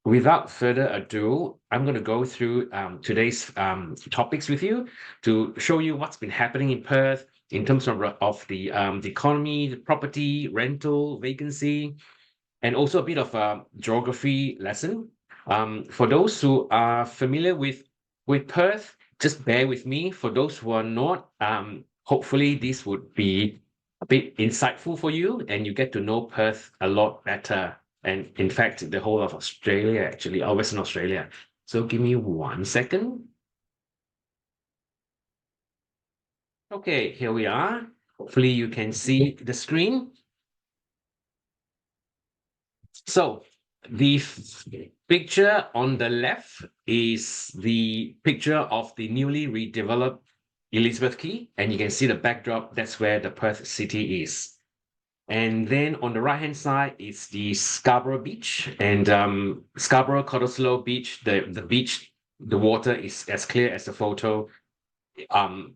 without further ado, I'm going to go through today's topics with you to show you what's been happening in Perth in terms of the economy, the property, rental, vacancy, and also a bit of a geography lesson. For those who are familiar with Perth, just bear with me. For those who are not, hopefully this would be a bit insightful for you, and you get to know Perth a lot better. And in fact, the whole of Australia, actually, or Western Australia. So give me 1 second. Okay, here we are. Hopefully you can see the screen. So the picture on the left is the picture of the newly redeveloped Elizabeth Quay, and you can see the backdrop. That's where the Perth city is. And then on the right-hand side is the Scarborough Beach, and Scarborough Cottesloe Beach. The beach, the water is as clear as the photo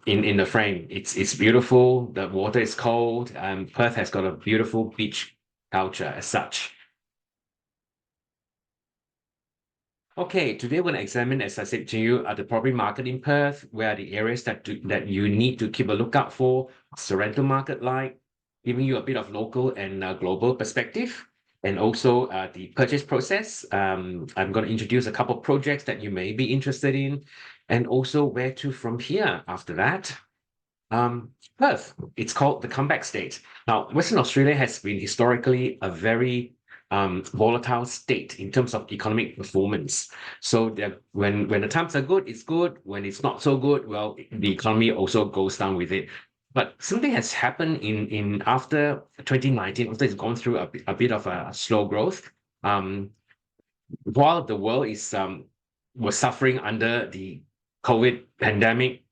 in the frame. It's beautiful. The water is cold. Perth has got a beautiful beach culture as such. Okay, today we're going to examine, as I said to you, the property market in Perth. Where are the areas that you need to keep a lookout for? What's the rental market like? Giving you a bit of local and global perspective, and also the purchase process. I'm going to introduce a couple of projects that you may be interested in, and also where to from here after that. Perth, it's called the comeback state. Now, Western Australia has been historically a very volatile state in terms of economic performance. So that when the times are good, it's good. When it's not so good, well, the economy also goes down with it. But something has happened in after 2019, after it's gone through a bit of a slow growth. While the world was suffering under the COVID pandemic,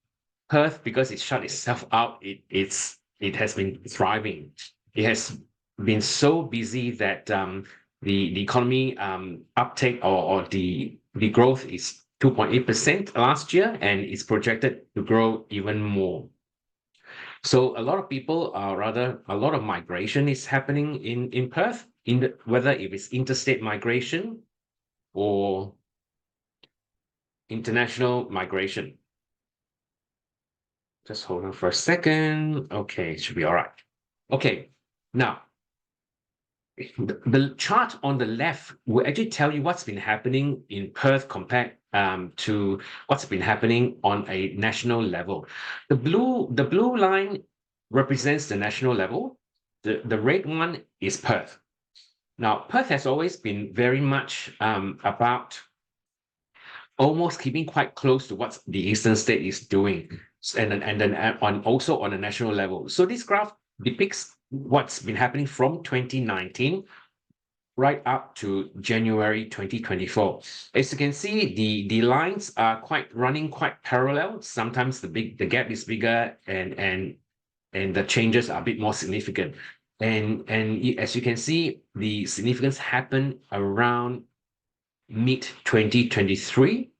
Perth, because it shut itself out, it has been thriving. It has been so busy that the economy uptake or the growth is 2.8% last year, and it's projected to grow even more. So a lot of people are rather a lot of migration is happening in Perth, whether if it's interstate migration or international migration. Just hold on for a second. Okay, it should be all right. Okay, now the chart on the left will actually tell you what's been happening in Perth compared to what's been happening on a national level. The blue line represents the national level. The red one is Perth. Now, Perth has always been very much about almost keeping quite close to what the eastern state is doing, and then also on a national level. So this graph depicts what's been happening from 2019 right up to January 2024. As you can see, the lines are running quite parallel. Sometimes the gap is bigger, and the changes are a bit more significant. And as you can see, the significance happened around mid 2023,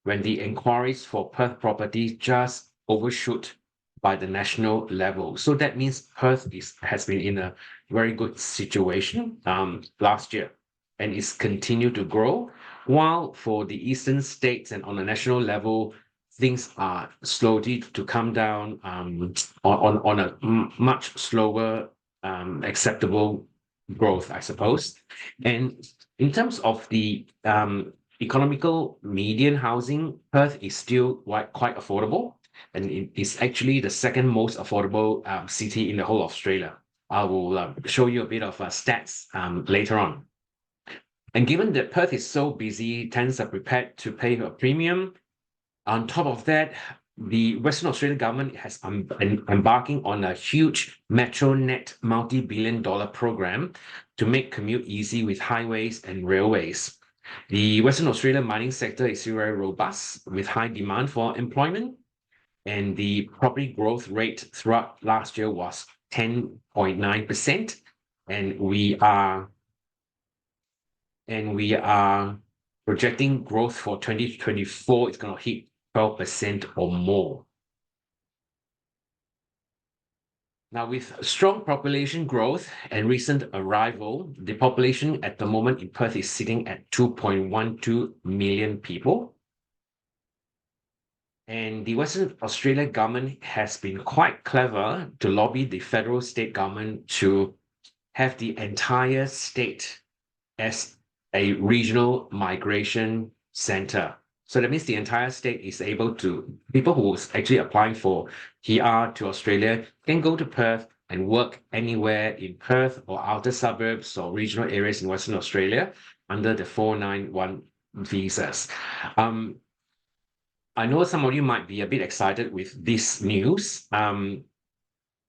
when the inquiries for Perth properties just overshoot by the national level. So that means Perth has been in a very good situation last year, and it's continued to grow. While for the eastern states and on a national level, things are slowly to come down on a much slower acceptable growth, I suppose. And in terms of the economical median housing, Perth is still quite affordable, and it is actually the second most affordable city in the whole of Australia. I will show you a bit of stats later on. And given that Perth is so busy, tenants are prepared to pay a premium. On top of that, the Western Australian government has been embarking on a huge MetroNet multi-billion-dollar program to make commute easy with highways and railways. The Western Australian mining sector is still very robust with high demand for employment, and the property growth rate throughout last year was 10.9%, and we are projecting growth for 2024. It's going to hit 12% or more. Now, with strong population growth and recent arrival, the population at the moment in Perth is sitting at 2.12 million people. And the Western Australia government has been quite clever to lobby the federal state government to have the entire state as a regional migration center. So that means the entire state is able to, people who is actually applying for PR to Australia can go to Perth and work anywhere in Perth or outer suburbs or regional areas in Western Australia under the 491 visas. I know some of you might be a bit excited with this news.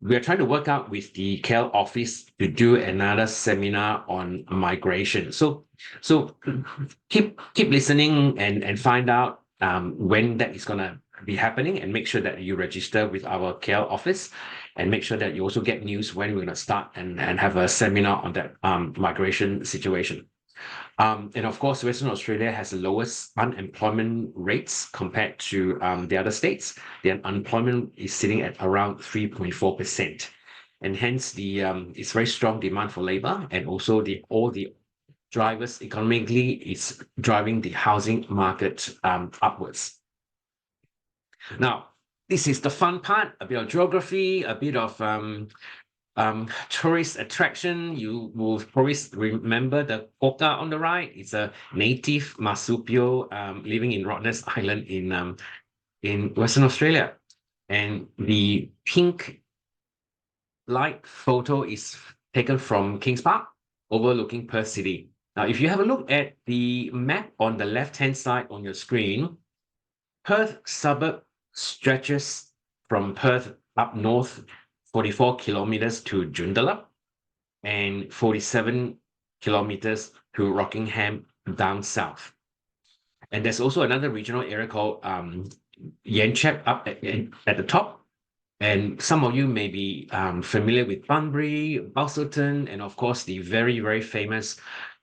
We are trying to work out with the KL office to do another seminar on migration. So keep listening and find out when that is going to be happening, and make sure that you register with our KL office, and make sure that you also get news when we're going to start and have a seminar on that migration situation. And of course, Western Australia has the lowest unemployment rates compared to the other states. The unemployment is sitting at around 3.4%. And hence it's very strong demand for labor, and also all the drivers economically is driving the housing market upwards. Now, this is the fun part, a bit of geography, a bit of tourist attraction. You will probably remember the quokka on the right. It's a native marsupial living in Rottnest Island in Western Australia. And the pink light photo is taken from Kings Park, overlooking Perth City. Now, if you have a look at the map on the left-hand side on your screen, Perth suburb stretches from Perth up north 44 kilometers to Joondalup and 47 kilometers to Rockingham down south. And there's also another regional area called Yanchep up at the top. And some of you may be familiar with Bunbury, Busselton, and of course the very, very famous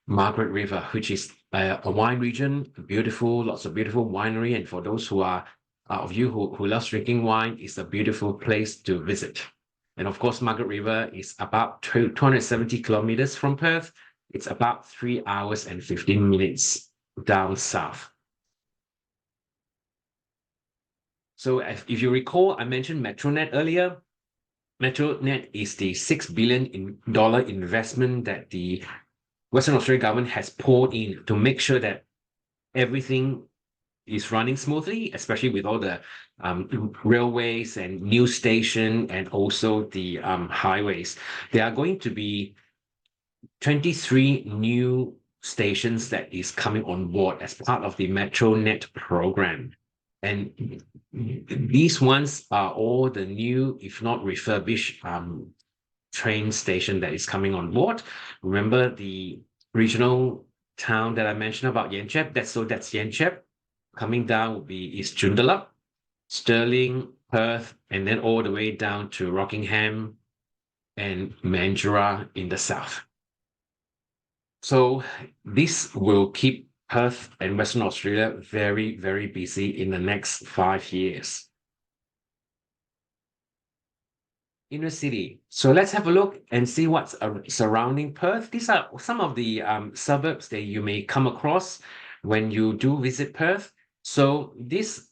Margaret River, which is a wine region, beautiful, lots of beautiful winery. And for those who are of you who loves drinking wine, it's a beautiful place to visit. And of course, Margaret River is about 270 kilometers from Perth. It's about 3 hours and 15 minutes down south. So if you recall, I mentioned Metronet earlier. Metronet is the $6 billion investment that the Western Australia government has poured in to make sure that everything is running smoothly, especially with all the railways and new station and also the highways. There are going to be 23 new stations that is coming on board as part of the MetroNet program. And these ones are all the new, if not refurbished, train station that is coming on board. Remember the regional town that I mentioned about Yanchep? That's Yanchep. Coming down is Joondalup, Stirling, Perth, and then all the way down to Rockingham and Mandurah in the south. So this will keep Perth and Western Australia very, very busy in the next 5 years. Inner city. So let's have a look and see what's surrounding Perth. These are some of the suburbs that you may come across when you do visit Perth. So this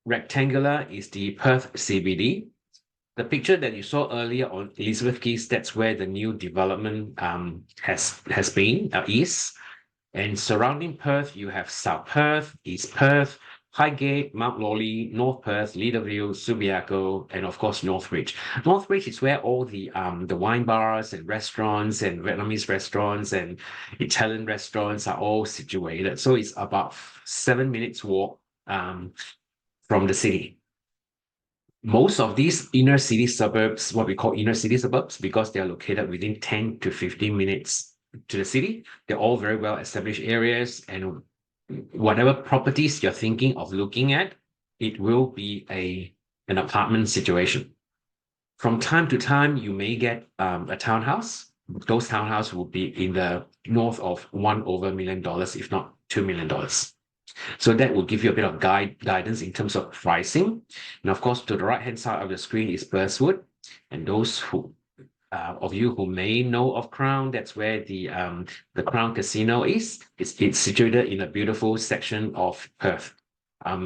rectangular is the Perth CBD. The picture that you saw earlier on Elizabeth Quays, that's where the new development has been, is. And surrounding Perth, you have South Perth, East Perth, Highgate, Mount Lawley, North Perth, Leederville, Subiaco, and of course Northbridge. Northbridge is where all the wine bars and restaurants and Vietnamese restaurants and Italian restaurants are all situated. So it's about 7 minutes walk from the city. Most of these inner city suburbs, what we call inner city suburbs, because they are located within 10 to 15 minutes to the city, they're all very well established areas, and whatever properties you're thinking of looking at, it will be an apartment situation. From time to time, you may get a townhouse. Those townhouses will be in the north of $1 million, if not $2 million. So that will give you a bit of guidance in terms of pricing. And of course, to the right-hand side of the screen is Burswood. And those who of you who may know of Crown, that's where the Crown Casino is. It's situated in a beautiful section of Perth,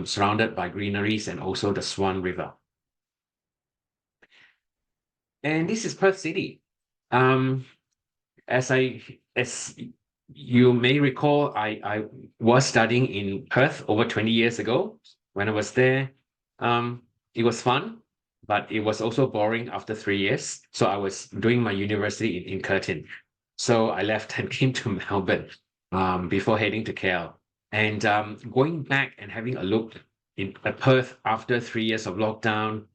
surrounded by greeneries and also the Swan River. And this is Perth City. Um, as you may recall, I was studying in Perth over 20 years ago. When I was there, it was fun, but it was also boring after 3 years. So I was doing my university in Curtin. So I left and came to Melbourne before heading to KL. And going back and having a look at Perth after 3 years of lockdown,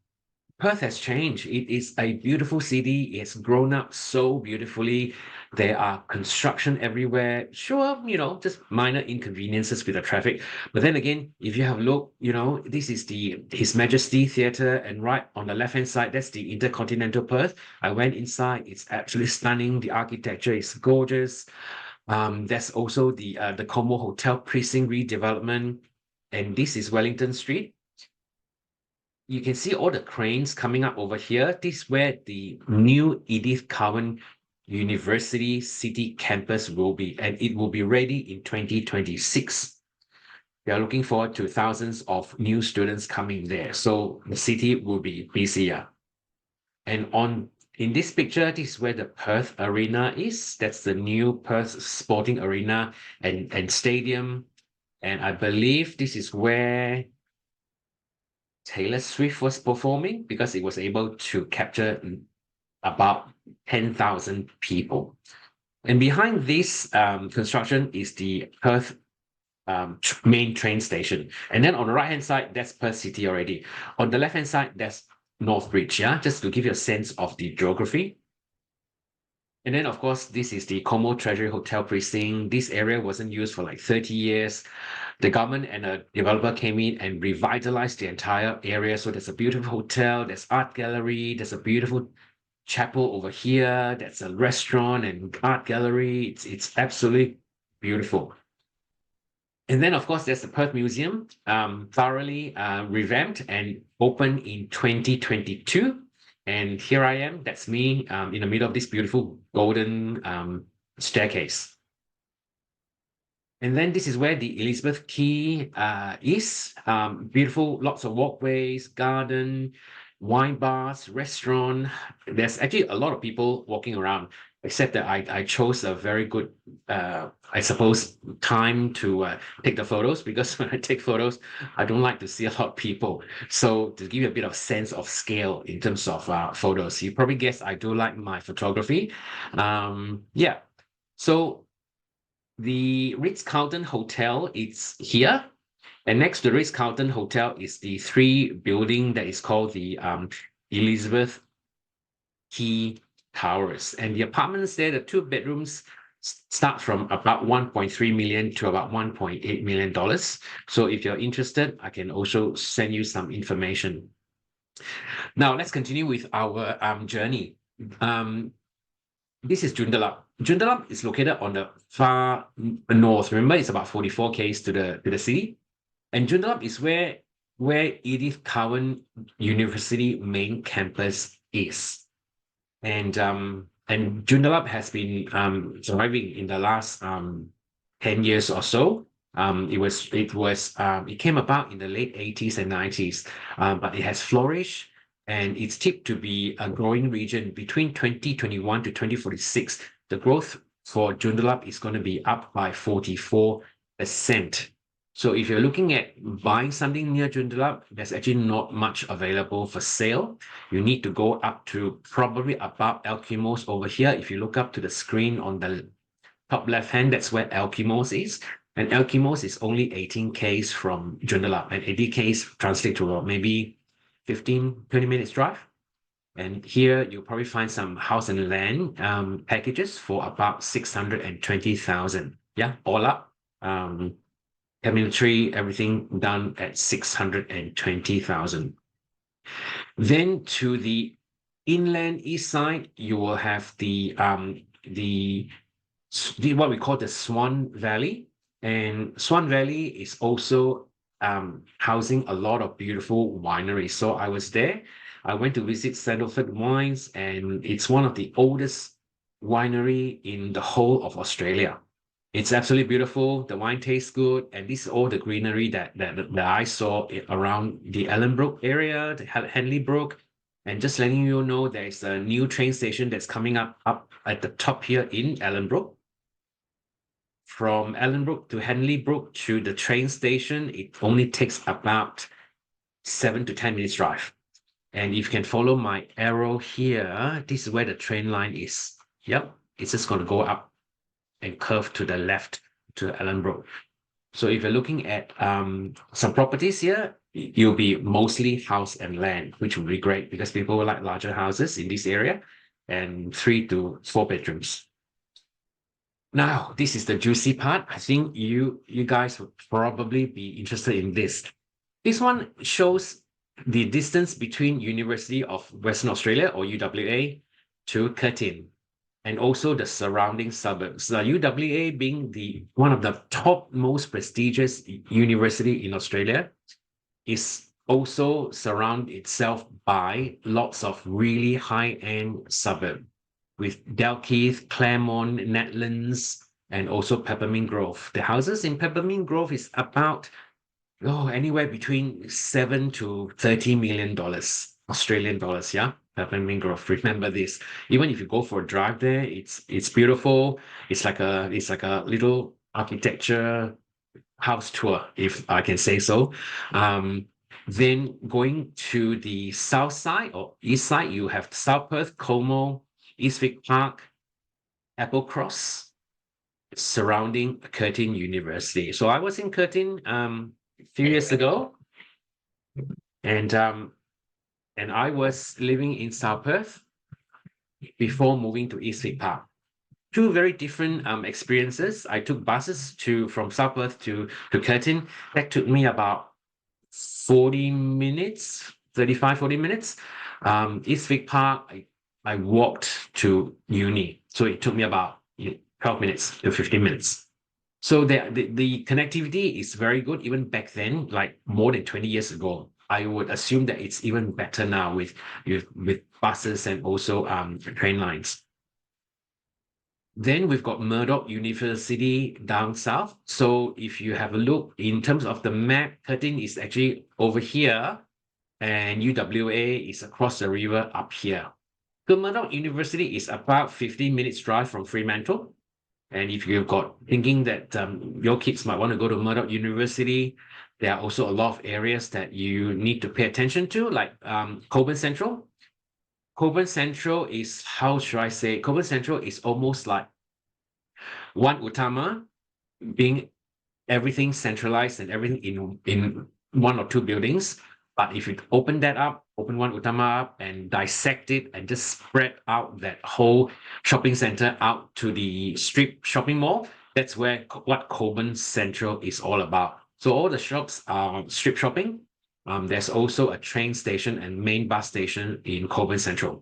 Perth has changed. It is a beautiful city. It's grown up so beautifully. There are construction everywhere. Sure, just minor inconveniences with the traffic. But then again, if you have a look, this is the His Majesty Theatre, and right on the left-hand side, that's the Intercontinental Perth. I went inside. It's absolutely stunning. The architecture is gorgeous. There's also the Como Hotel Precinct redevelopment, and this is Wellington Street. You can see all the cranes coming up over here. This is where the new Edith Cowan University City campus will be, and it will be ready in 2026. We are looking forward to thousands of new students coming there. So the city will be busier. And in this picture, this is where the Perth Arena is. That's the new Perth Sporting Arena and Stadium. And I believe this is where Taylor Swift was performing, because it was able to capture about 10,000 people. And behind this construction is the Perth main train station. And then on the right-hand side, that's Perth City already. On the left-hand side, that's North Bridge, just to give you a sense of the geography. And then, of course, this is the Como Treasury Hotel Precinct. This area wasn't used for like 30 years. The government and a developer came in and revitalized the entire area. So there's a beautiful hotel, there's art gallery, there's a beautiful chapel over here, there's a restaurant and art gallery. It's absolutely beautiful. And then, of course, there's the Perth Museum, thoroughly revamped and opened in 2022. And here I am, that's me in the middle of this beautiful golden staircase. And then this is where the Elizabeth Quay is. Beautiful, lots of walkways, garden, wine bars, restaurant. There's actually a lot of people walking around, except that I chose a very good, I suppose, time to take the photos, because when I take photos, I don't like to see a lot of people. So to give you a bit of sense of scale in terms of photos, you probably guess I do like my photography. Yeah. So the Ritz-Carlton Hotel is here. And next to the Ritz-Carlton Hotel is the 3 building that is called the Elizabeth Quay Towers. And the apartments there, the 2 bedrooms, start from about 1.3 million to about $1.8 million. So if you're interested, I can also send you some information. Now let's continue with our journey. This is Joondalup. Joondalup is located on the far north. Remember, it's about 44 km to the city. And Joondalup is where Edith Cowan University main campus is. And Joondalup has been surviving in the last 10 years or so. It came about in the late 80s and 90s, but it has flourished, and it's tipped to be a growing region between 2021 to 2046. The growth for Joondalup is going to be up by 44%. So if you're looking at buying something near Joondalup, there's actually not much available for sale. You need to go up to probably about Alkimos over here. If you look up to the screen on the top left hand, that's where Alkimos is. And Alkimos is only 18 km from Joondalup, and 80 km translate to maybe 15, 20 minutes drive. And here you'll probably find some house and land packages for about 620,000. Yeah, all up. Military, everything done at 620,000. Then to the inland east side, you will have the what we call the Swan Valley. And Swan Valley is also housing a lot of beautiful wineries. So I was there I went to visit Sandalford Wines, and it's one of the oldest winery in the whole of Australia. It's absolutely beautiful. The wine tastes good, and this is all the greenery that I saw around the Ellenbrook area, the Henley Brook. And just letting you know, there's a new train station that's coming up at the top here in Ellenbrook. From Ellenbrook to Henley Brook to the train station, it only takes about 7 to 10 minutes drive. And if you can follow my arrow here, this is where the train line is. Yep, it's just going to go up and curve to the left to Ellenbrook. So if you're looking at some properties here, you'll be mostly house and land, which would be great because people will like larger houses in this area and 3 to 4 bedrooms. Now, this is the juicy part. I think you guys would probably be interested in this. This one shows the distance between University of Western Australia or UWA to Curtin, and also the surrounding suburbs. The UWA being one of the top most prestigious university in Australia is also surround itself by lots of really high-end suburb with Dalkeith, Claremont, Netlands, and also Peppermint Grove. The houses in Peppermint Grove is about anywhere between $7 to $30 million Australian dollars. Yeah, Peppermint Grove. Remember this. Even if you go for a drive there, it's beautiful. It's like a little architecture house tour, if I can say so. Then going to the south side or east side, you have South Perth, Como, Eastwick Park, Applecross, surrounding Curtin University. So I was in Curtin a few years ago, and I was living in South Perth before moving to Eastwick Park. Two very different experiences. I took buses from South Perth to Curtin. That took me about 40 minutes, 35, 40 minutes. Eastwick Park, I walked to uni. So it took me about 12 minutes to 15 minutes. So the connectivity is very good even back then, like more than 20 years ago. I would assume that it's even better now with buses and also train lines. Then we've got Murdoch University down south. So if you have a look in terms of the map, Curtin is actually over here, and UWA is across the river up here. So Murdoch University is about 15 minutes drive from Fremantle. And if you've got thinking that your kids might want to go to Murdoch University, there are also a lot of areas that you need to pay attention to, like Cockburn Central. Cockburn Central is, how should I say, Cockburn Central is almost like one Utama, being everything centralized and everything in one or two buildings. But if you open one Utama up and dissect it and just spread out that whole shopping center out to the strip shopping mall, that's what Cockburn Central is all about. So all the shops are strip shopping. There's also a train station and main bus station in Cockburn Central.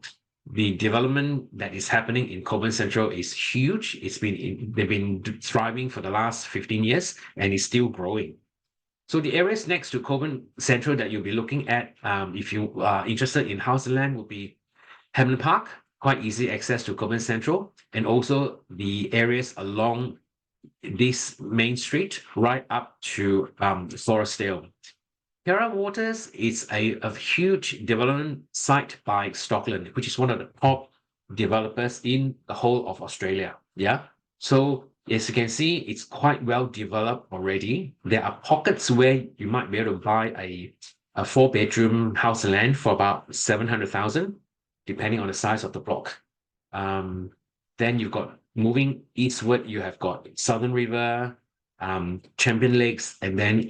The development that is happening in Cockburn Central is huge. They've been thriving for the last 15 years and it's still growing. So the areas next to Cockburn Central that you'll be looking at, if you are interested in house and land, would be Hamlin Park, quite easy access to Cockburn Central, and also the areas along this main street right up to Forestdale. Terra Waters is a huge development site by Stockland, which is one of the top developers in the whole of Australia. Yeah. So as you can see, it's quite well developed already. There are pockets where you might be able to buy a 4-bedroom house and land for about 700,000, depending on the size of the block. Then you've got moving eastward, you have got Southern River, Champion Lakes, and then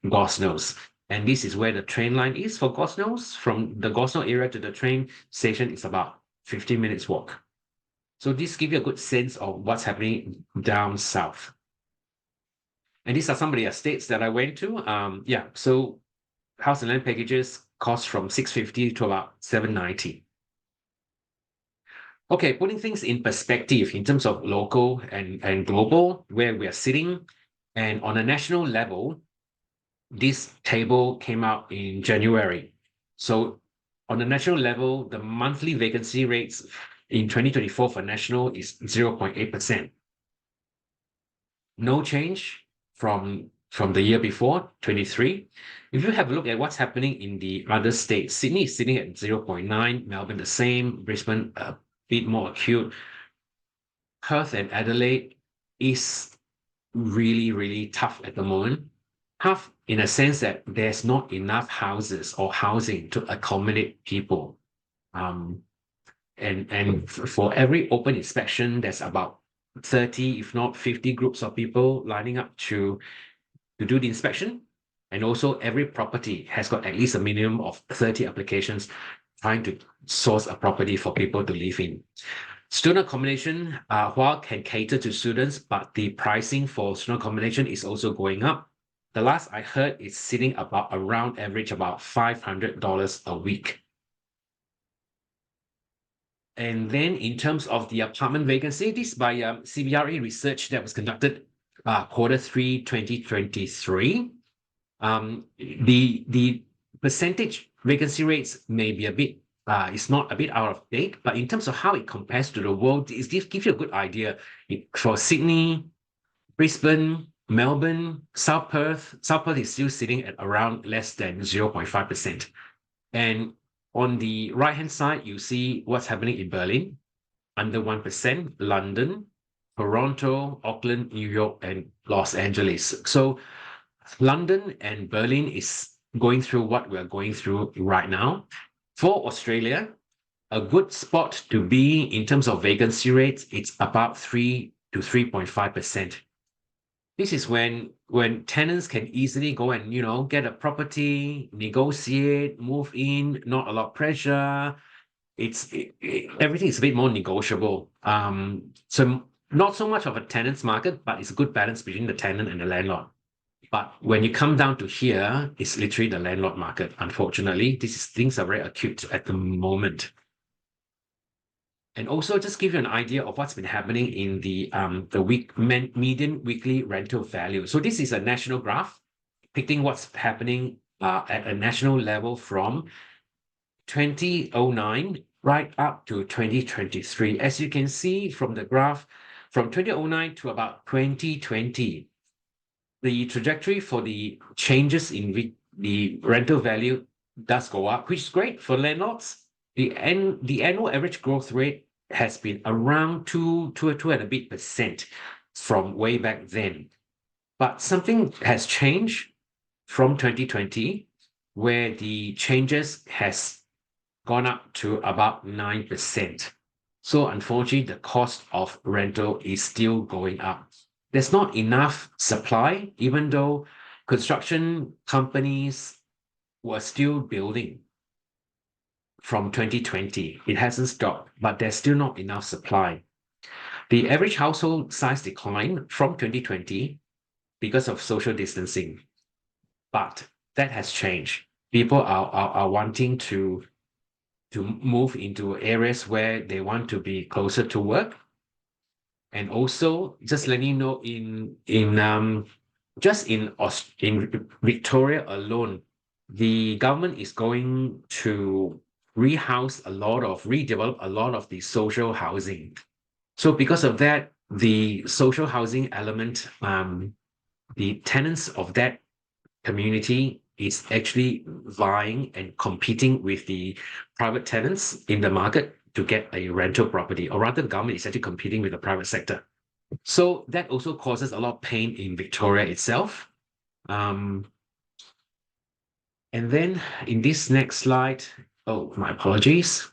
Gosnells. And this is where the train line is for Gosnells. From the Gosnell area to the train station is about 15 minutes walk. So this gives you a good sense of what's happening down south. And these are some of the estates that I went to. So house and land packages cost from $650 to about $790. Okay, putting things in perspective in terms of local and global, where we are sitting, and on a national level, this table came out in January. So on a national level, the monthly vacancy rates in 2024 for national is 0.8%. No change from the year before, 23. If you have a look at what's happening in the other states, Sydney is sitting at 0.9, Melbourne the same, Brisbane a bit more acute. Perth and Adelaide is really, really tough at the moment. Tough in a sense that there's not enough houses or housing to accommodate people. Um, and for every open inspection, there's about 30, if not 50 groups of people lining up to do the inspection. And also every property has got at least a minimum of 30 applications trying to source a property for people to live in. Student accommodation, while can cater to students, but the pricing for student accommodation is also going up. The last I heard is sitting about around average about $500 a week. And then in terms of the apartment vacancy, this by CBRE research that was conducted Q3 2023. The percentage vacancy rates may be a bit it's not a bit out of date, but in terms of how it compares to the world, it gives you a good idea. For Sydney, Brisbane, Melbourne, South Perth is still sitting at around less than 0.5%. And on the right-hand side, you see what's happening in Berlin, under 1%, London, Toronto, Auckland, New York, and Los Angeles. So London and Berlin is going through what we're going through right now. For Australia, a good spot to be in terms of vacancy rates, it's about 3 to 3.5%. This is when tenants can easily go and, get a property, negotiate, move in, not a lot of pressure. Everything is a bit more negotiable. So not so much of a tenant's market, but it's a good balance between the tenant and the landlord. But when you come down to here, it's literally the landlord market. Unfortunately, things are very acute at the moment. And also just give you an idea of what's been happening in the median weekly rental value. So this is a national graph depicting what's happening at a national level from 2009 right up to 2023. As you can see from the graph, from 2009 to about 2020, the trajectory for the changes in the rental value does go up, which is great for landlords. The annual average growth rate has been around two and a bit percent from way back then. But something has changed from 2020, where the changes has gone up to about 9%. So unfortunately, the cost of rental is still going up. There's not enough supply, even though construction companies were still building from 2020. It hasn't stopped, but there's still not enough supply. The average household size declined from 2020 because of social distancing, but that has changed. People are wanting to move into areas where they want to be closer to work. And also, just letting you know, in Victoria alone, the government is going to redevelop a lot of the social housing. So because of that, the social housing element, the tenants of that community is actually vying and competing with the private tenants in the market to get a rental property, or rather the government is actually competing with the private sector. So that also causes a lot of pain in Victoria itself. And then in this next slide, oh, my apologies.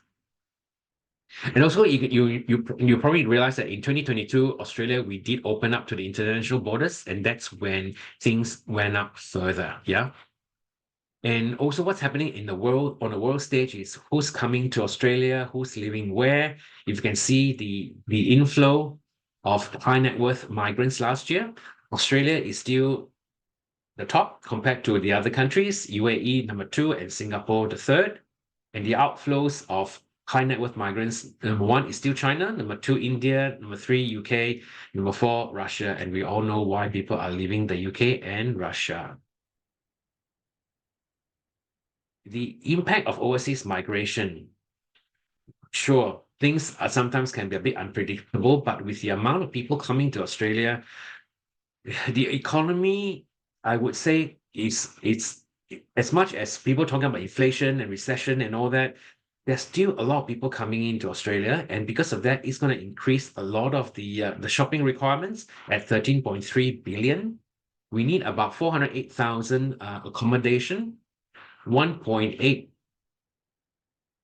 And also, you probably realize that in 2022, Australia, we did open up to the international borders, and that's when things went up further. Yeah. And also what's happening in the world, on the world stage, is who's coming to Australia, who's living where. If you can see the inflow of high net worth migrants last year, Australia is still the top compared to the other countries, UAE number 2 and Singapore the 3rd. And the outflows of high net worth migrants, number 1 is still China, number 2 India, number 3 UK, number 4 Russia. And we all know why people are leaving the UK and Russia. the impact of overseas migration, sure, things are sometimes can be a bit unpredictable, but with the amount of people coming to Australia, the economy, I would say, is it's as much as people talking about inflation and recession and all that, there's still a lot of people coming into Australia, and because of that, it's going to increase a lot of the shopping requirements at 13.3 billion. We need about 408,000 accommodation, 1.8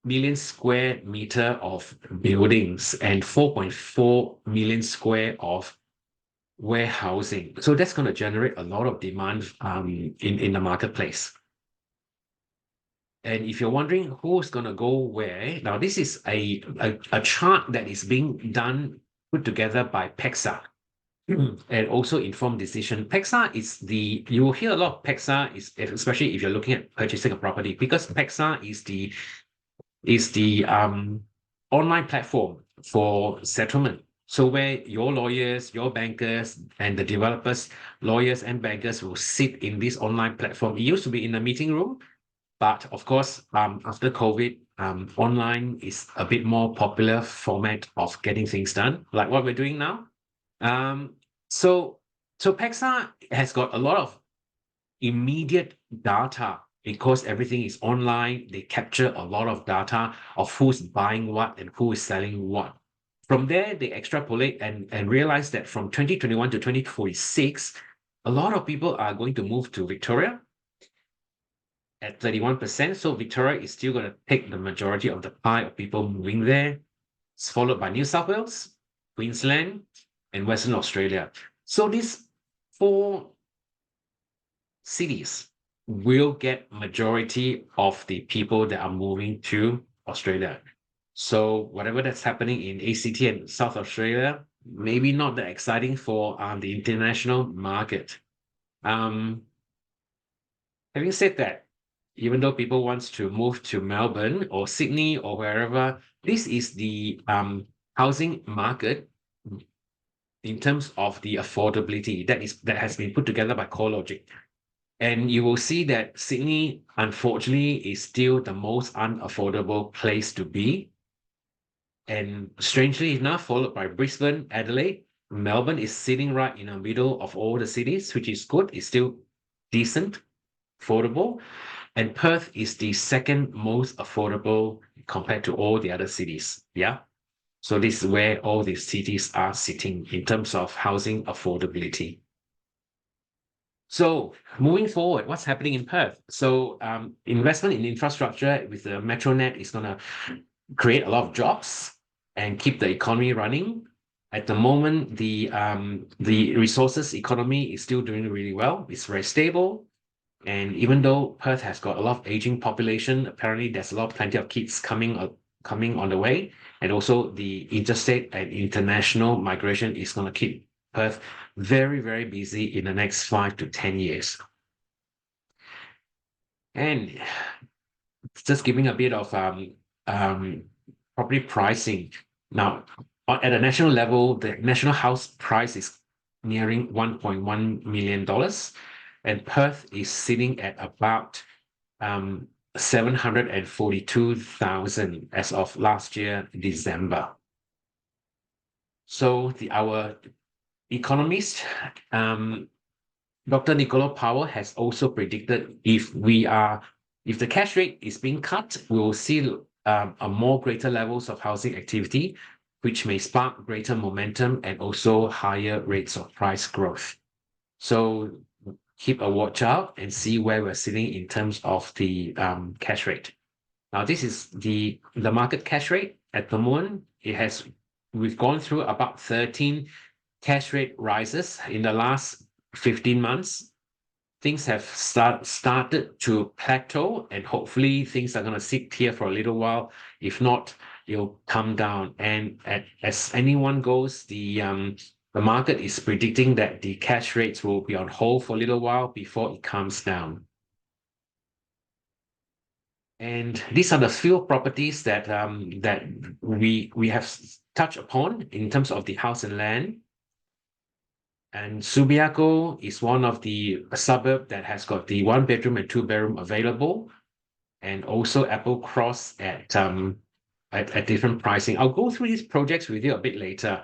million square meter of buildings, and 4.4 million square of warehousing. So that's going to generate a lot of demand in the marketplace. And if you're wondering who's going to go where, now this is a chart that is being done, put together by PEXA and also Informed Decision. PEXA is you will hear a lot of PEXA, especially if you're looking at purchasing a property, because PEXA is the online platform for settlement. So where your lawyers, your bankers, and the developers, lawyers and bankers will sit in this online platform. It used to be in a meeting room, but of course, after COVID, online is a bit more popular format of getting things done, like what we're doing now. Um, so so PEXA has got a lot of immediate data because everything is online. They capture a lot of data of who's buying what and who is selling what. From there, they extrapolate and realize that from 2021 to 2046, a lot of people are going to move to Victoria at 31%. So Victoria is still going to take the majority of the pie of people moving there. It's followed by New South Wales, Queensland, and Western Australia. So these four cities will get majority of the people that are moving to Australia. So whatever that's happening in ACT and South Australia, maybe not that exciting for the international market. Um, Having said that, even though people wants to move to Melbourne or Sydney or wherever, this is the housing market in terms of the affordability that has been put together by CoreLogic. And you will see that Sydney, unfortunately, is still the most unaffordable place to be. And strangely enough, followed by Brisbane, Adelaide, Melbourne is sitting right in the middle of all the cities, which is good. It's still decent, affordable. And Perth is the second most affordable compared to all the other cities. Yeah. So this is where all these cities are sitting in terms of housing affordability. So moving forward, what's happening in Perth? So investment in infrastructure with the MetroNet is going to create a lot of jobs and keep the economy running. At the moment, the resources economy is still doing really well. It's very stable. And even though Perth has got a lot of aging population, apparently there's plenty of kids coming on the way. And also the interstate and international migration is going to keep Perth very, very busy in the next 5 to 10 years. And just giving a bit of property pricing. Now, at a national level, the national house price is nearing $1.1 million, and Perth is sitting at about 742,000 as of last year, December. So our economist, Dr. Nicola Powell, has also predicted if the cash rate is being cut, we will see a more greater levels of housing activity, which may spark greater momentum and also higher rates of price growth. So keep a watch out and see where we're sitting in terms of the cash rate. Now, this is the market cash rate at the moment. We've gone through about 13 cash rate rises in the last 15 months. Things have started to plateau, and hopefully things are going to sit here for a little while. If not, it'll come down. And as anyone goes, the market is predicting that the cash rates will be on hold for a little while before it comes down. And these are the few properties that we have touched upon in terms of the house and land. And Subiaco is one of the suburb that has got the 1 bedroom and 2 bedroom available. and also Apple Cross at different pricing. I'll go through these projects with you a bit later,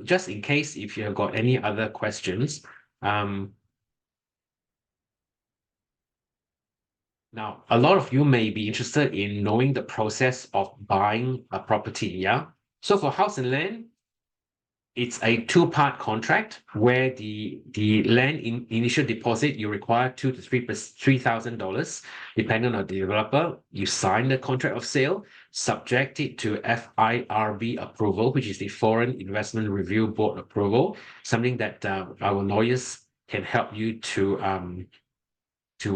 just in case if you have got any other questions. Um, Now, a lot of you may be interested in knowing the process of buying a property, yeah? So for house and land, it's a two-part contract where the land initial deposit you require $3,000, depending on the developer. You sign the contract of sale, subject it to FIRB approval, which is the Foreign Investment Review Board approval, something that our lawyers can help you to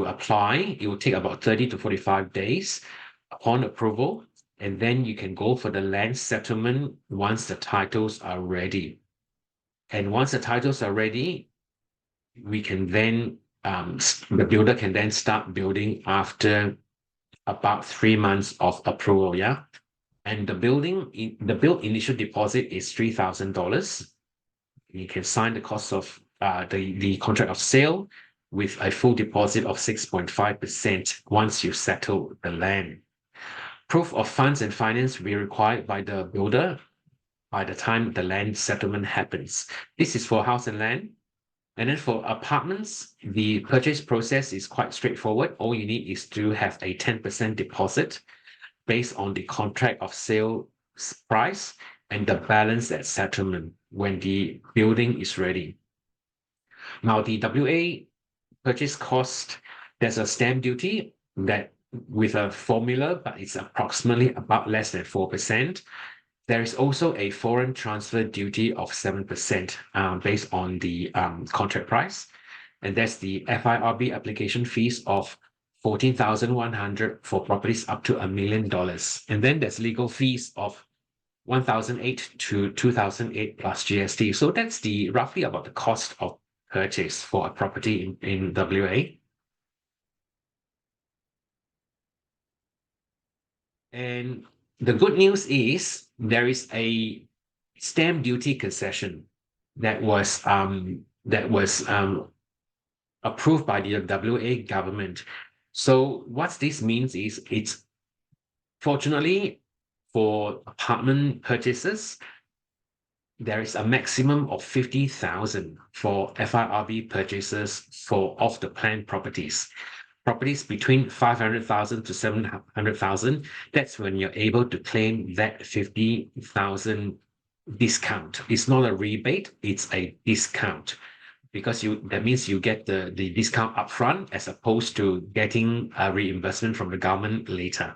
apply. It will take about 30 to 45 days upon approval, and then you can go for the land settlement once the titles are ready. And once the titles are ready, we can then the builder can then start building after about 3 months of approval. Yeah. And the build initial deposit is $3,000. You can sign the cost of the contract of sale with a full deposit of 6.5% once you settle the land. Proof of funds and finance will be required by the builder by the time the land settlement happens. This is for house and land. And then for apartments, the purchase process is quite straightforward. All you need is to have a 10% deposit based on the contract of sale price and the balance at settlement when the building is ready. Now, the WA purchase cost, there's a stamp duty that with a formula, but it's approximately about less than 4%. There is also a foreign transfer duty of 7% based on the contract price. And that's the FIRB application fees of 14,100 for properties up to $1 million. And then there's legal fees of 1,008 to 2,008 plus GST. So that's the roughly about the cost of purchase for a property in WA. And the good news is there is a stamp duty concession that was approved by the WA government. So what this means is it's fortunately for apartment purchases, there is a maximum of 50,000 for FIRB purchases for off the plan properties. Properties between 500,000 to 700,000, that's when you're able to claim that 50,000 discount. It's not a rebate, it's a discount because that means you get the discount upfront as opposed to getting a reimbursement from the government later.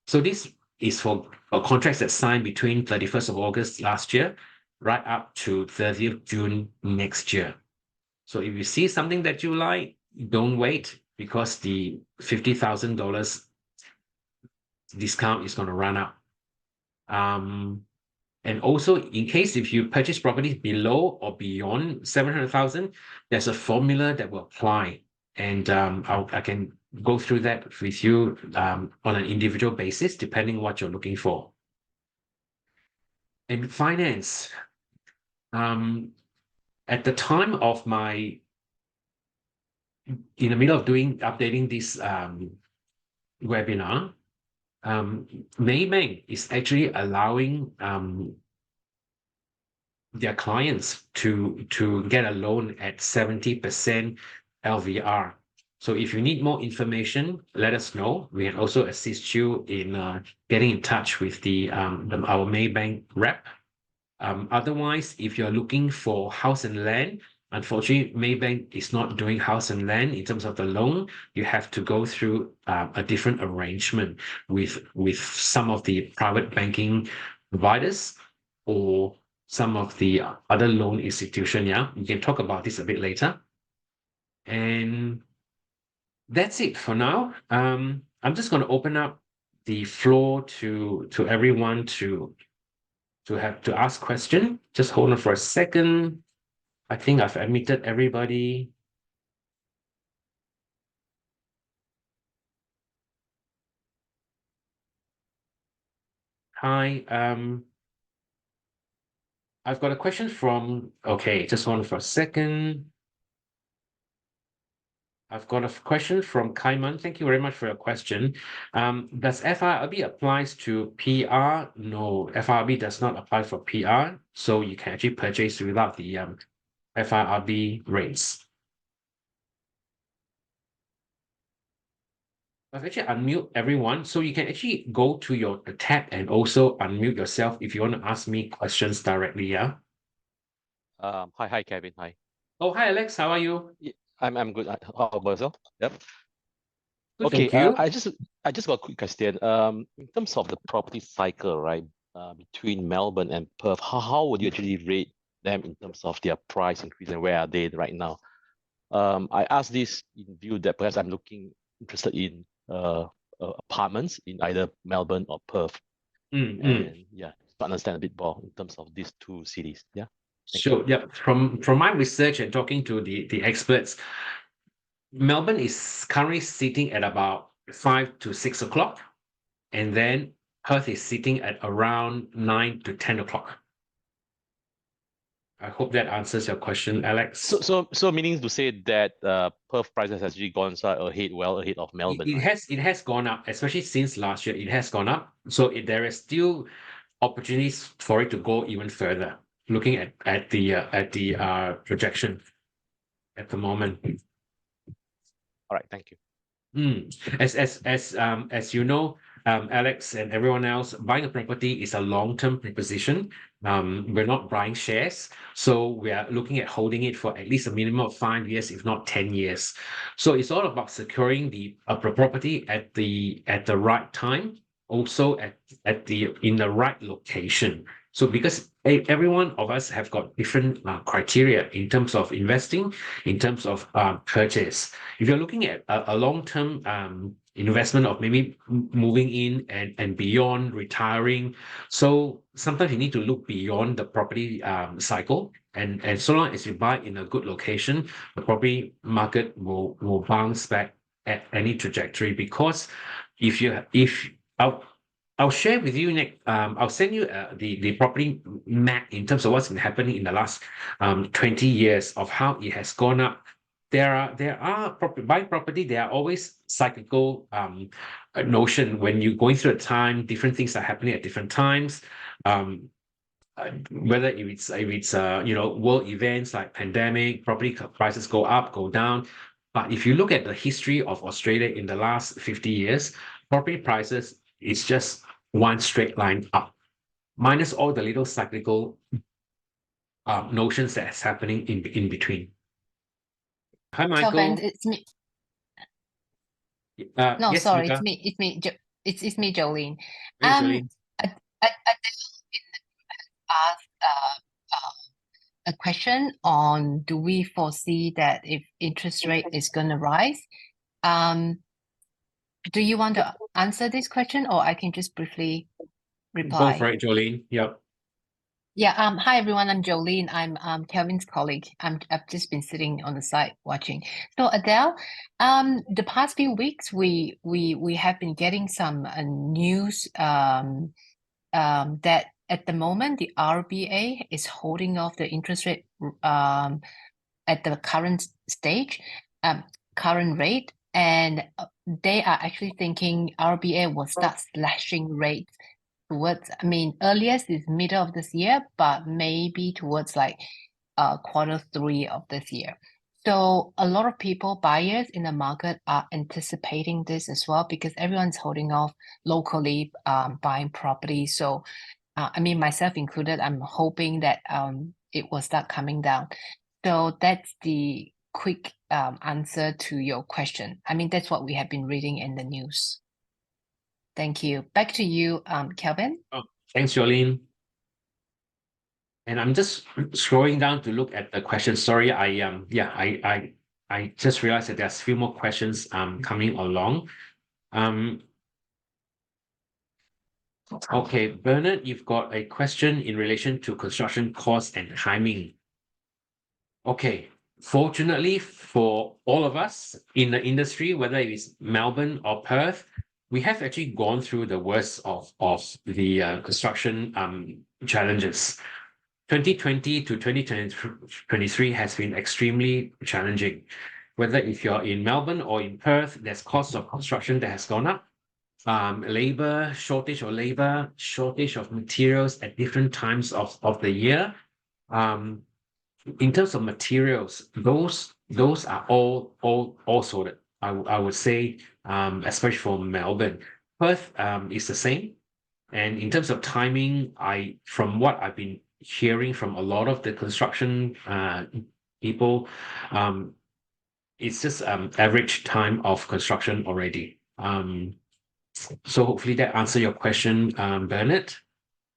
So this is for contracts that signed between 31st of August last year right up to 30th June next year. So if you see something that you like, don't wait because the $50,000 discount is going to run out. And also, in case if you purchase properties below or beyond 700,000, there's a formula that will apply. And I can go through that with you on an individual basis, depending what you're looking for. And finance. At the time of in the middle of updating this webinar, Maybank is actually allowing their clients to get a loan at 70% LVR. So if you need more information, let us know. We can also assist you in getting in touch with our Maybank rep. Otherwise, if you're looking for house and land, unfortunately, Maybank is not doing house and land in terms of the loan. You have to go through a different arrangement with some of the private banking providers or some of the other loan institution. Yeah, we can talk about this a bit later. And that's it for now. I'm just going to open up the floor to everyone to have to ask question. Just hold on for a second. I think I've admitted everybody. Hi, I've got a question from, okay, just hold on for a second. I've got a question from Kaiman. Thank you very much for your question. Does FIRB applies to PR? No, FIRB does not apply for PR, so you can actually purchase without the FIRB rates. I've actually unmute everyone, so you can actually go to your tab and also unmute yourself if you want to ask me questions directly. Yeah. Hi, Kevin. Hi. Oh, hi, Alex. How are you? I'm good. How about yourself? Yep. Good, Okay. thank you. I just got a quick question. In terms of the property cycle, right? Between Melbourne and Perth, how would you actually rate them in terms of their price increase and where are they right now? I asked this in view that perhaps I'm interested in apartments in either Melbourne or Perth, and yeah, to understand a bit more in terms of these two cities. Yeah. Thank you. Sure. Yeah. From my research and talking to the experts, Melbourne is currently sitting at about 5 to 6 o'clock, and then Perth is sitting at around 9 to 10 o'clock. I hope that answers your question, Alex. So meaning to say that Perth prices has actually gone well ahead of Melbourne, right? It has gone up, especially since last year. It has gone up, so there is still opportunities for it to go even further. Looking at the projection at the moment. All right, thank you. As you know, Alex and everyone else, buying a property is a long-term proposition. We're not buying shares, so we are looking at holding it for at least a minimum of 5 years, if not 10 years. So it's all about securing the property at the right time, also in the right location. So because every one of us have got different criteria in terms of investing, in terms of purchase. If you're looking at a long-term investment of maybe moving in and beyond retiring, so sometimes you need to look beyond the property cycle. And so long as you buy in a good location, the property market will bounce back at any trajectory. Because if I'll share with you next. I'll send you the property map in terms of what's been happening in the last 20 years of how it has gone up. Buying property. There are always cyclical notion when you're going through a time. Different things are happening at different times. Whether if it's world events like pandemic, property prices go up, go down. But if you look at the history of Australia in the last 50 years, property prices is just one straight line up, minus all the little cyclical notions that's happening in between. Hi, Michael. Kelvin, it's me. No, Yes, sorry, Mika. it's me. It's me, Jolene. Hey, Jolene. I asked a question on, do we foresee that if interest rate is going to rise? Do you want to answer this question, or I can just briefly reply? Go for it, Jolene. Yep. Yeah. Hi everyone. I'm Jolene. I'm Kelvin's colleague. I've just been sitting on the side watching. So Adele, the past few weeks we have been getting some news that at the moment the RBA is holding off the interest rate at the current stage, current rate, and they are actually thinking RBA will start slashing rates towards, earliest is middle of this year, but maybe towards like Q3 of this year. So a lot of people, buyers in the market, are anticipating this as well, because everyone's holding off locally buying property. So myself included, I'm hoping that it will start coming down. So that's the quick answer to your question. That's what we have been reading in the news. Thank you. Back to you, Kelvin. Oh, thanks, Jolene. And I'm just scrolling down to look at the questions. Sorry, I just realized that there's a few more questions coming along. Okay, Bernard, you've got a question in relation to construction costs and timing. Okay, fortunately for all of us in the industry, whether it is Melbourne or Perth, we have actually gone through the worst of the construction challenges. 2020 to 2023 has been extremely challenging. whether if you're in Melbourne or in Perth, there's cost of construction that has gone up. Labor, shortage of labor, shortage of materials at different times of the year. In terms of materials, those are all sorted. I would say, especially for Melbourne. Perth is the same. And in terms of timing, from what I've been hearing from a lot of the construction people, it's just average time of construction already. So hopefully that answer your question, Bernard.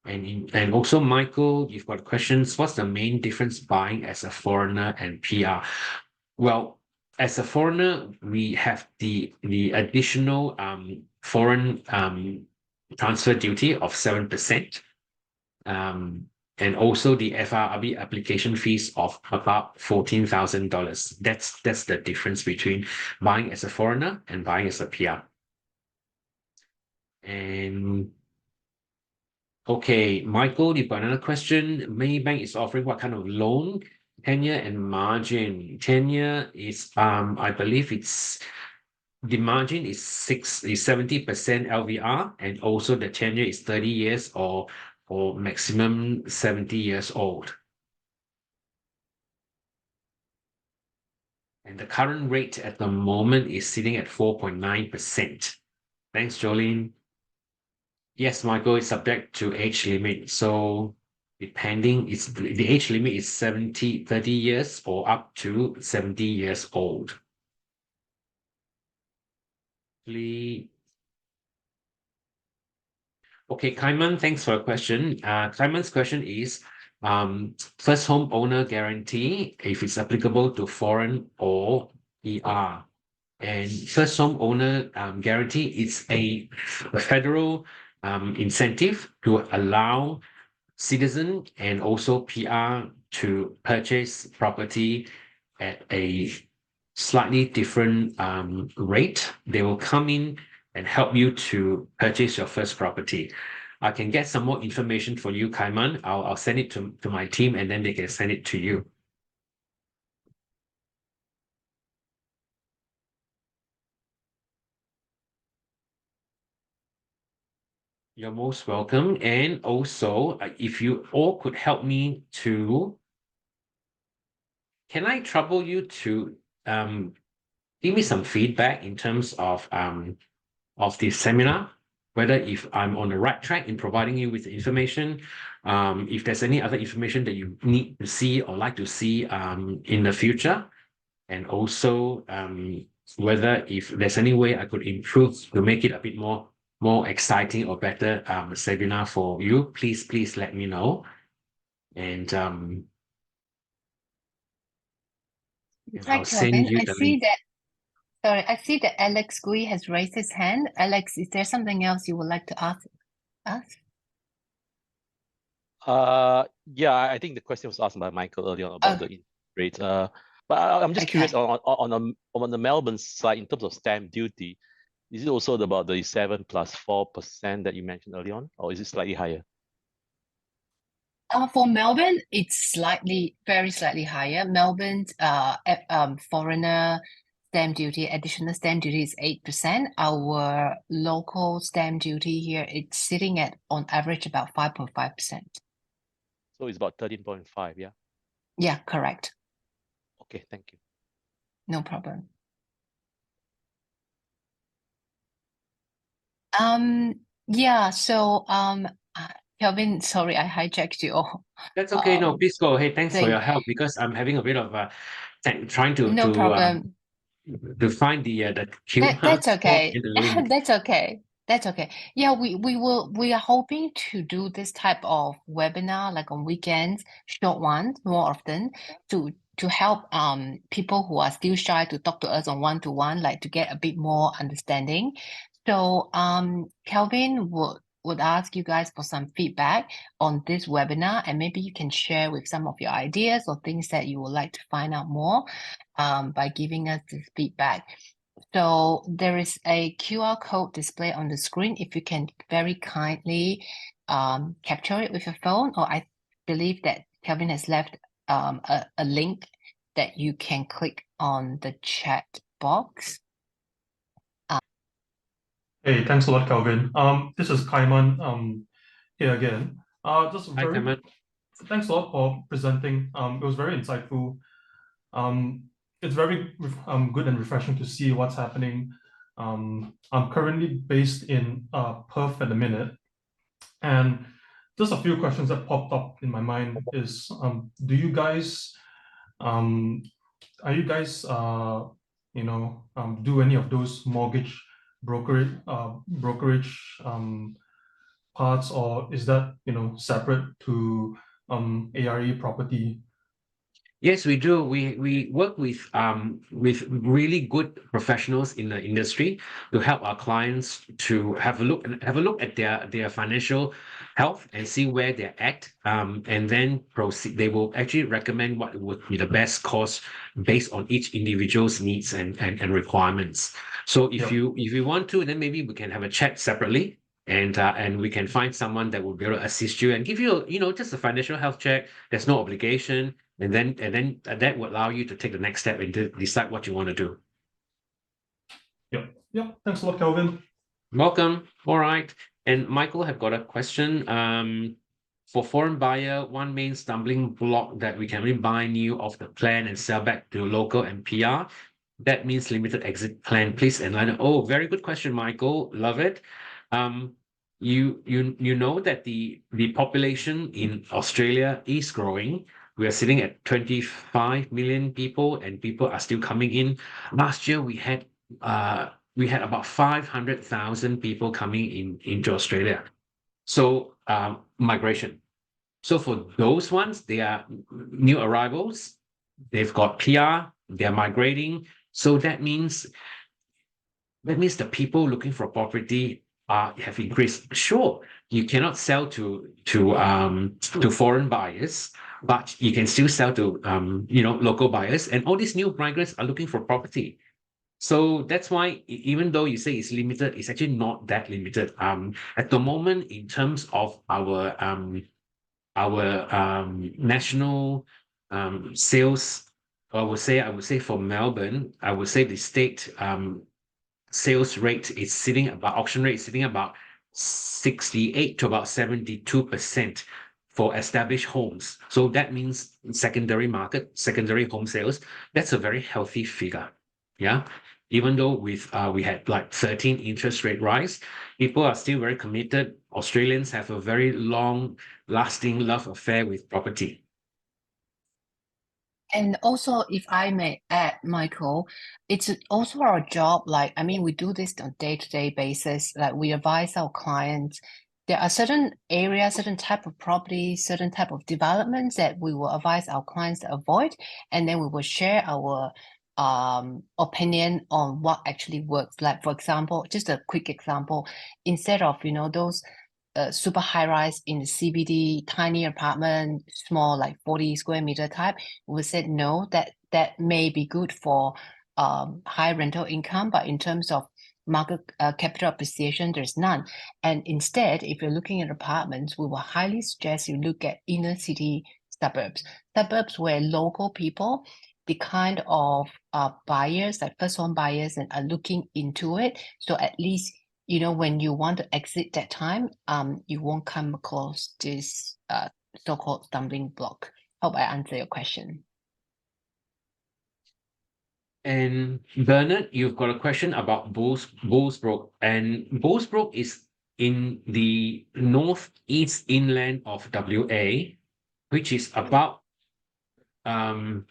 And also, Michael, you've got questions. What's the main difference buying as a foreigner and PR? Well, as a foreigner, we have the additional foreign transfer duty of 7%, and also the FRB application fees of about $14,000. That's the difference between buying as a foreigner and buying as a PR. And okay, Michael, you've got another question. Maybank is offering what kind of loan? Tenure and margin. Tenure is I believe it's the margin is 70% LVR, and also the tenure is 30 years or maximum 70 years old. And the current rate at the moment is sitting at 4.9%. Thanks, Jolene. Yes, Michael, is subject to age limit. So depending, the age limit is 30 years or up to 70 years old. Okay, Kaiman, thanks for your question. Kaiman's question is, first home owner guarantee, if it's applicable to foreign or PR. And first home owner guarantee is a federal incentive to allow citizen and also PR to purchase property at a slightly different rate. They will come in and help you to purchase your first property. I can get some more information for you, Kaiman. I'll send it to my team, and then they can send it to you. You're most welcome. And also, if you all could help me to, can I trouble you to give me some feedback in terms of the seminar, whether if I'm on the right track in providing you with the information, if there's any other information that you need to see or like to see in the future, and also whether if there's any way I could improve to make it a bit more exciting or better seminar for you, please let me know. And I'll send you the link. I see that Alex Gui has raised his hand. Alex, is there something else you would like to ask us? Yeah, I think the question was asked by Michael earlier on about the interest rate. But I'm just curious on the Melbourne side in terms of stamp duty. Is it also about the 7 plus 4% that you mentioned earlier on, or is it slightly higher? For Melbourne, it's very slightly higher. Melbourne's foreigner stamp duty, additional stamp duty is 8%. Our local stamp duty here, it's sitting at on average about 5.5%. So it's about 13.5, yeah? Yeah, correct. Okay, thank you. No problem. Yeah, so Kelvin, sorry, I hijacked you all. That's okay. No, please go ahead. Thanks for your help, because I'm having a bit of trying to no problem. To find the QR That's okay. in the link. That's okay. Yeah, we are hoping to do this type of webinar like on weekends, short ones more often to help people who are still shy to talk to us on one-to-one, like to get a bit more understanding. So Kelvin would ask you guys for some feedback on this webinar, and maybe you can share with some of your ideas or things that you would like to find out more by giving us this feedback. So there is a QR code displayed on the screen. If you can very kindly capture it with your phone, or I believe that Kelvin has left a link that you can click on the chat box. Hey, thanks a lot, Calvin. This is Kaiman here again. Hi, Clement. Thanks a lot for presenting. It was very insightful. It's very good and refreshing to see what's happening. I'm currently based in Perth at the minute, and just a few questions that popped up in my mind is, do you guys, are you guys, do any of those mortgage brokerage parts, or is that separate to ARE property? Yes, we do. We work with really good professionals in the industry to help our clients to have a look at their financial health and see where they're at. And then proceed. They will actually recommend what would be the best course based on each individual's needs and requirements. So if you want to, then maybe we can have a chat separately. And we can find someone that will be able to assist you and give you, just a financial health check. There's no obligation. And then that will allow you to take the next step and to decide what you want to do. Yep. Thanks a lot, Kelvin. Welcome. All right. And Michael have got a question. For foreign buyer, one main stumbling block that we can only buy new off the plan and sell back to local and PR. That means limited exit plan. Please enlighten. Oh, very good question, Michael. Love it. You know that the population in Australia is growing. We are sitting at 25 million people, and people are still coming in. Last year, we had about 500,000 people coming into Australia. So migration. So for those ones, they are new arrivals. They've got PR. They're migrating. So that means the people looking for property have increased. Sure, you cannot sell to foreign buyers, but you can still sell to local buyers, and all these new migrants are looking for property. So that's why even though you say it's limited, it's actually not that limited. At the moment, in terms of our national sales, I would say for Melbourne, I would say the state sales rate is sitting about auction rate is sitting about 68 to about 72% for established homes. So that means secondary market, secondary home sales. That's a very healthy figure. Yeah. Even though we had like 13 interest rate rise, people are still very committed. Australians have a very long lasting love affair with property. And also, if I may add, Michael, it's also our job. We do this on day-to-day basis. Like, we advise our clients. There are certain areas, certain type of property, certain type of developments that we will advise our clients to avoid, and then we will share our opinion on what actually works. Like, for example, just a quick example, instead of those super high rise in the CBD, tiny apartment, small, like 40 square meter type, we said no, that may be good for high rental income, but in terms of market capital appreciation, there's none. And instead, if you're looking at apartments, we will highly suggest you look at inner city suburbs where local people, the kind of buyers, like first home buyers, and are looking into it. So at least when you want to exit that time, you won't come across this so-called stumbling block. Hope I answer your question. And Bernard, you've got a question about Bullsbrook. And Bullsbrook is in the northeast inland of WA, which is about, in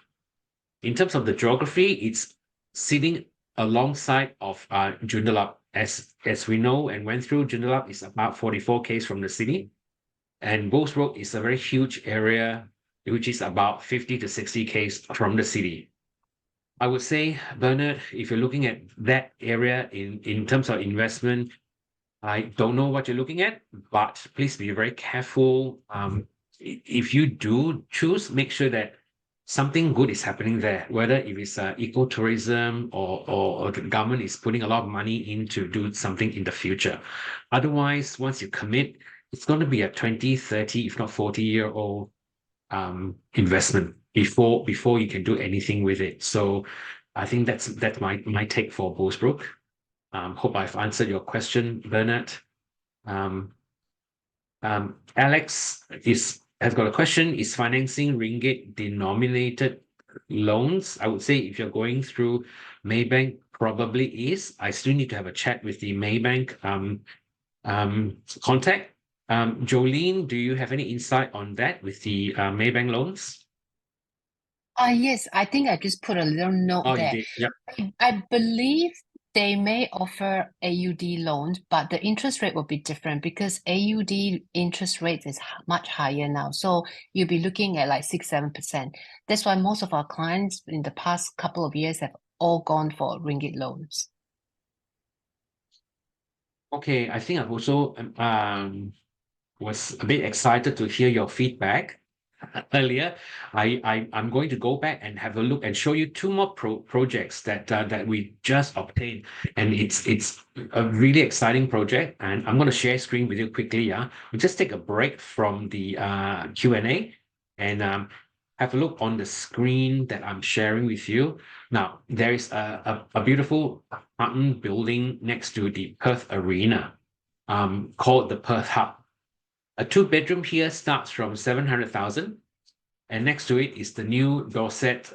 terms of the geography, it's sitting alongside of Joondalup. As we know and went through, Joondalup is about 44 km from the city, and Bullsbrook is a very huge area, which is about 50 to 60 km from the city. I would say, Bernard, if you're looking at that area in terms of investment, I don't know what you're looking at, but please be very careful. If you do choose, make sure that something good is happening there, whether if it's ecotourism or the government is putting a lot of money in to do something in the future. Otherwise, once you commit, it's going to be a 20, 30, if not 40-year-old investment. before you can do anything with it. So I think that's my take for Bullsbrook. Hope I've answered your question, Bernard. Alex has got a question. Is financing ringgit denominated loans? I would say if you're going through Maybank, probably is. I still need to have a chat with the Maybank contact. Jolene, do you have any insight on that with the Maybank loans? Yes, I think I just put a little note Oh, you there. did. Yep. I believe they may offer AUD loans, but the interest rate will be different because AUD interest rate is much higher now. So you'll be looking at like 6-7%. That's why most of our clients in the past couple of years have all gone for ringgit loans. Okay, I think I've also was a bit excited to hear your feedback earlier. I'm going to go back and have a look and show you two more projects that we just obtained, and it's a really exciting project. And I'm going to share screen with you quickly. Yeah, we just take a break from the Q&A and have a look on the screen that I'm sharing with you. Now there is a beautiful apartment building next to the Perth Arena, called the Perth Hub. A 2-bedroom here starts from 700,000, and next to it is the new Dorset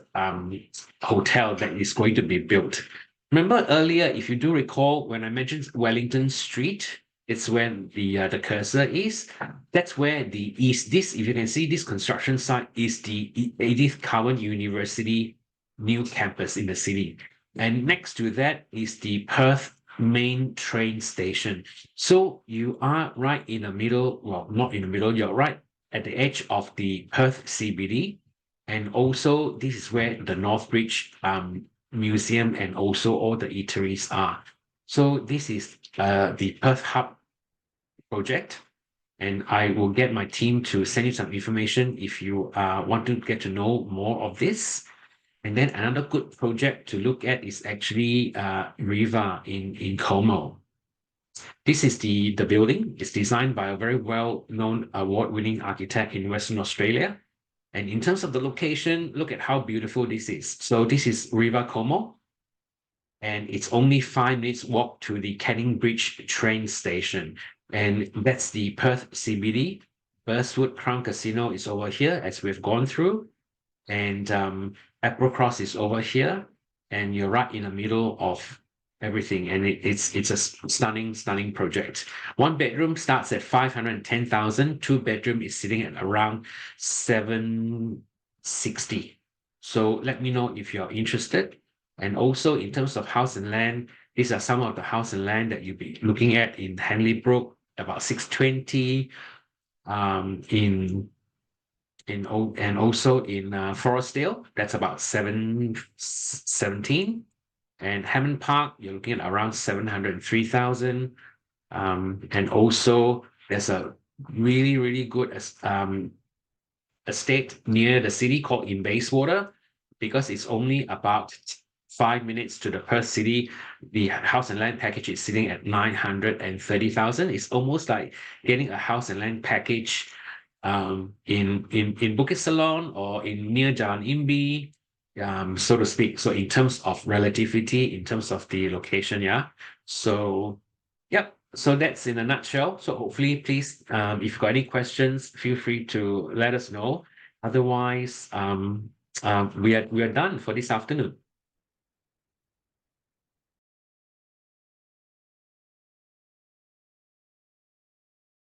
hotel that is going to be built. Remember earlier, if you do recall, when I mentioned Wellington Street, it's when the cursor is. That's where this, if you can see, this construction site is the Edith Cowan University new campus in the city, and next to that is the Perth main train station. So you are right in the middle, well, not in the middle, you're right at the edge of the Perth CBD. And also this is where the North Bridge Museum and also all the eateries are. So this is the Perth Hub project. And I will get my team to send you some information if you want to get to know more of this. And then another good project to look at is actually Riva in Como. This is the building. It's designed by a very well-known award-winning architect in Western Australia. And in terms of the location, look at how beautiful this is. So this is Riva Como, and it's only 5 minutes walk to the Canning Bridge train station. And that's the Perth CBD. Burstwood Crown Casino is over here, as we've gone through. And April Cross is over here, and you're right in the middle of everything. And it's a stunning project. 1 bedroom starts at 510,000. 2 bedroom is sitting at around 760. So let me know if you're interested. And also in terms of house and land, these are some of the house and land that you'll be looking at in Henley Brook, about 620, and also in Forestdale, that's about 717. And Hammond Park, you're looking at around 703,000. And also there's a really good estate near the city called in Bayswater, because it's only about 5 minutes to the Perth city. The house and land package is sitting at 930,000. It's almost like getting a house and land package in Bukit Salon or in near Jalan Imbi, so to speak. So in terms of relativity, in terms of the location, yeah. So, yep. So that's in a nutshell. So hopefully, please, if you've got any questions, feel free to let us know. Otherwise, we are done for this afternoon.